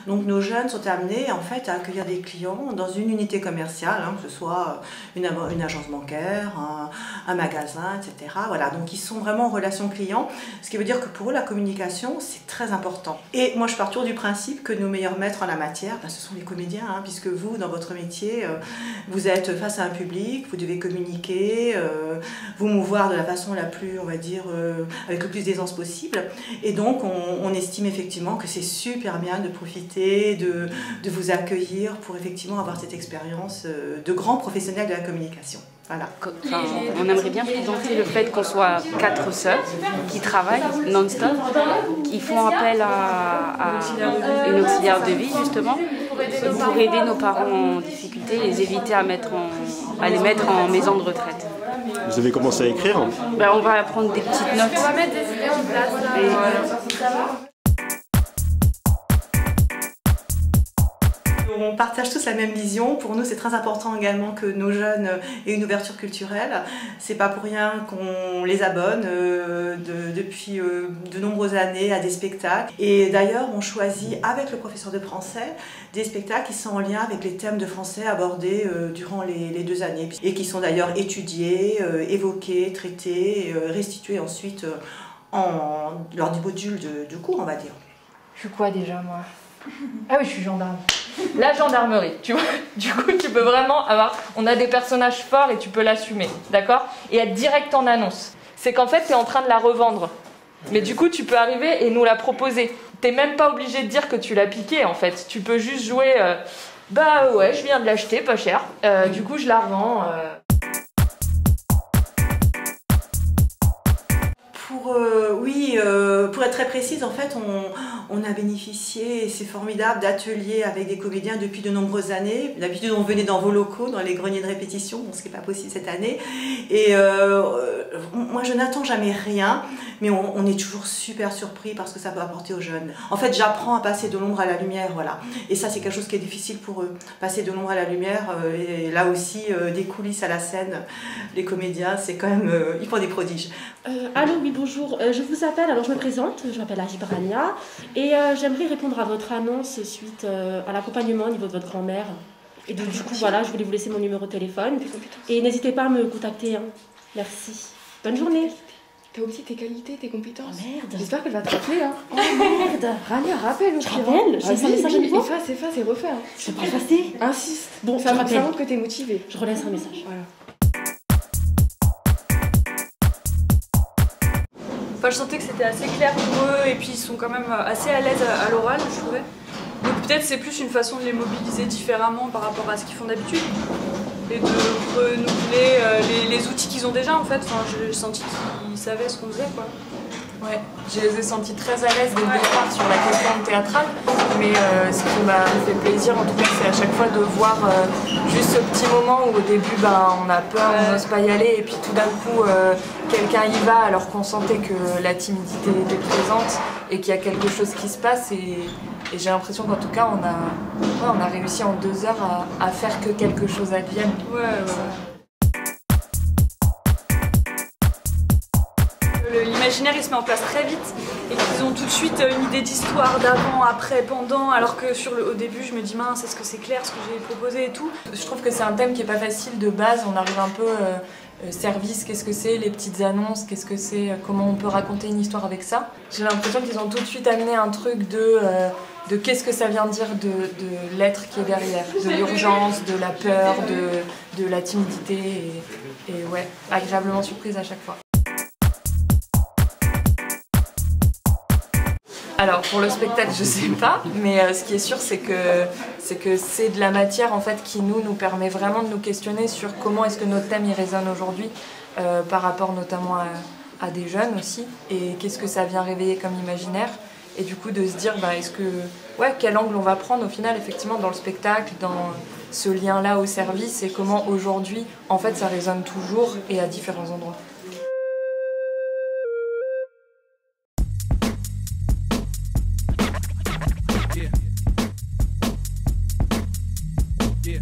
Donc nos jeunes sont amenés en fait à accueillir des clients dans une unité commerciale, que ce soit une agence bancaire, un magasin, etc. Voilà, donc ils sont vraiment en relation client, ce qui veut dire que pour eux la communication c'est très important. Et moi je pars toujours du principe que nos meilleurs maîtres en la matière, ce sont les comédiens, puisque vous dans votre métier, vous êtes face à un public, vous devez communiquer, vous mouvoir de la façon la plus, on va dire, avec le plus d'aisance possible. Et donc on estime effectivement que c'est super bien de profiter, de vous accueillir pour effectivement avoir cette expérience de grands professionnels de la communication. Voilà. Enfin, on aimerait bien présenter le fait qu'on soit 4 sœurs qui travaillent non-stop, qui font appel à une auxiliaire de vie justement pour aider nos parents en difficulté et les éviter à les mettre en maison de retraite. Vous avez commencé à écrire? On va prendre des petites notes. On va mettre des idées en place. On partage tous la même vision. Pour nous, c'est très important également que nos jeunes aient une ouverture culturelle. C'est pas pour rien qu'on les abonne depuis de nombreuses années à des spectacles. Et d'ailleurs, on choisit avec le professeur de français des spectacles qui sont en lien avec les thèmes de français abordés durant les 2 années et qui sont d'ailleurs étudiés, évoqués, traités, restitués ensuite lors du module de cours, on va dire. Je suis quoi déjà, moi? Ah oui, je suis gendarme. La gendarmerie, tu vois. Du coup, tu peux vraiment avoir... On a des personnages forts et tu peux l'assumer, d'accord? Et être direct en annonce. C'est qu'en fait, tu es en train de la revendre. Mais du coup, tu peux arriver et nous la proposer. T'es même pas obligé de dire que tu l'as piqué, en fait. Tu peux juste jouer... bah ouais, je viens de l'acheter, pas cher. Du coup, je la revends... Pour être très précise, en fait, on a bénéficié, et c'est formidable, d'ateliers avec des comédiens depuis de nombreuses années. D'habitude, on venait dans vos locaux, dans les greniers de répétition, ce qui n'est pas possible cette année. Et moi, je n'attends jamais rien, mais on est toujours super surpris parce que ça peut apporter aux jeunes. En fait, j'apprends à passer de l'ombre à la lumière, voilà. Et ça, c'est quelque chose qui est difficile pour eux. Passer de l'ombre à la lumière, et là aussi, des coulisses à la scène, les comédiens, c'est quand même... ils font des prodiges. Allô, oui, bonjour. Je vous appelle, alors je me présente, je m'appelle Ajibrania et j'aimerais répondre à votre annonce suite à l'accompagnement au niveau de votre grand-mère. Et donc, du coup, voilà, je voulais vous laisser mon numéro de téléphone. Et n'hésitez pas à me contacter. Merci. Bonne journée. T'as oublié tes qualités, tes compétences. Oh merde. J'espère qu'elle va te rappeler. Oh merde. Rania, rappelle au Je pire. rappelle, j'ai laissé un message à nouveau. Efface et refais. Je vais pas effacer. Insiste. Bon, ça je rappelle. montre que t'es motivée. Je relaisse un message. Voilà. Enfin, je sentais que c'était assez clair pour eux et puis ils sont quand même assez à l'aise à l'oral, je trouvais. Donc peut-être c'est plus une façon de les mobiliser différemment par rapport à ce qu'ils font d'habitude et de renouveler les outils qu'ils ont déjà en fait. Enfin, j'ai senti qu'ils savaient ce qu'on faisait quoi. Ouais, je les ai sentis très à l'aise dès le départ sur la question théâtrale, mais ce qui m'a fait plaisir en tout cas c'est à chaque fois de voir juste ce petit moment où au début on a peur, on n'ose pas y aller et puis tout d'un coup quelqu'un y va alors qu'on sentait que la timidité était présente et qu'il y a quelque chose qui se passe et j'ai l'impression qu'en tout cas on a réussi en 2 heures à faire que quelque chose advienne. Ouais. L'imaginaire il se met en place très vite et qu'ils ont tout de suite une idée d'histoire d'avant, après, pendant, alors que au début je me dis mince, est-ce que c'est clair ce que j'ai proposé et tout. Je trouve que c'est un thème qui est pas facile de base, on arrive un peu service, qu'est-ce que c'est, les petites annonces, qu'est-ce que c'est, comment on peut raconter une histoire avec ça. J'ai l'impression qu'ils ont tout de suite amené un truc de qu'est-ce que ça vient dire de l'être qui est derrière, de l'urgence, de la peur, de la timidité et ouais, agréablement surprise à chaque fois. Alors pour le spectacle je sais pas, mais ce qui est sûr c'est que c'est de la matière en fait qui nous permet vraiment de nous questionner sur comment est-ce que notre thème y résonne aujourd'hui par rapport notamment à des jeunes aussi et qu'est-ce que ça vient réveiller comme imaginaire et du coup de se dire quel angle on va prendre au final effectivement dans le spectacle, dans ce lien là au service et comment aujourd'hui en fait ça résonne toujours et à différents endroits. Yeah.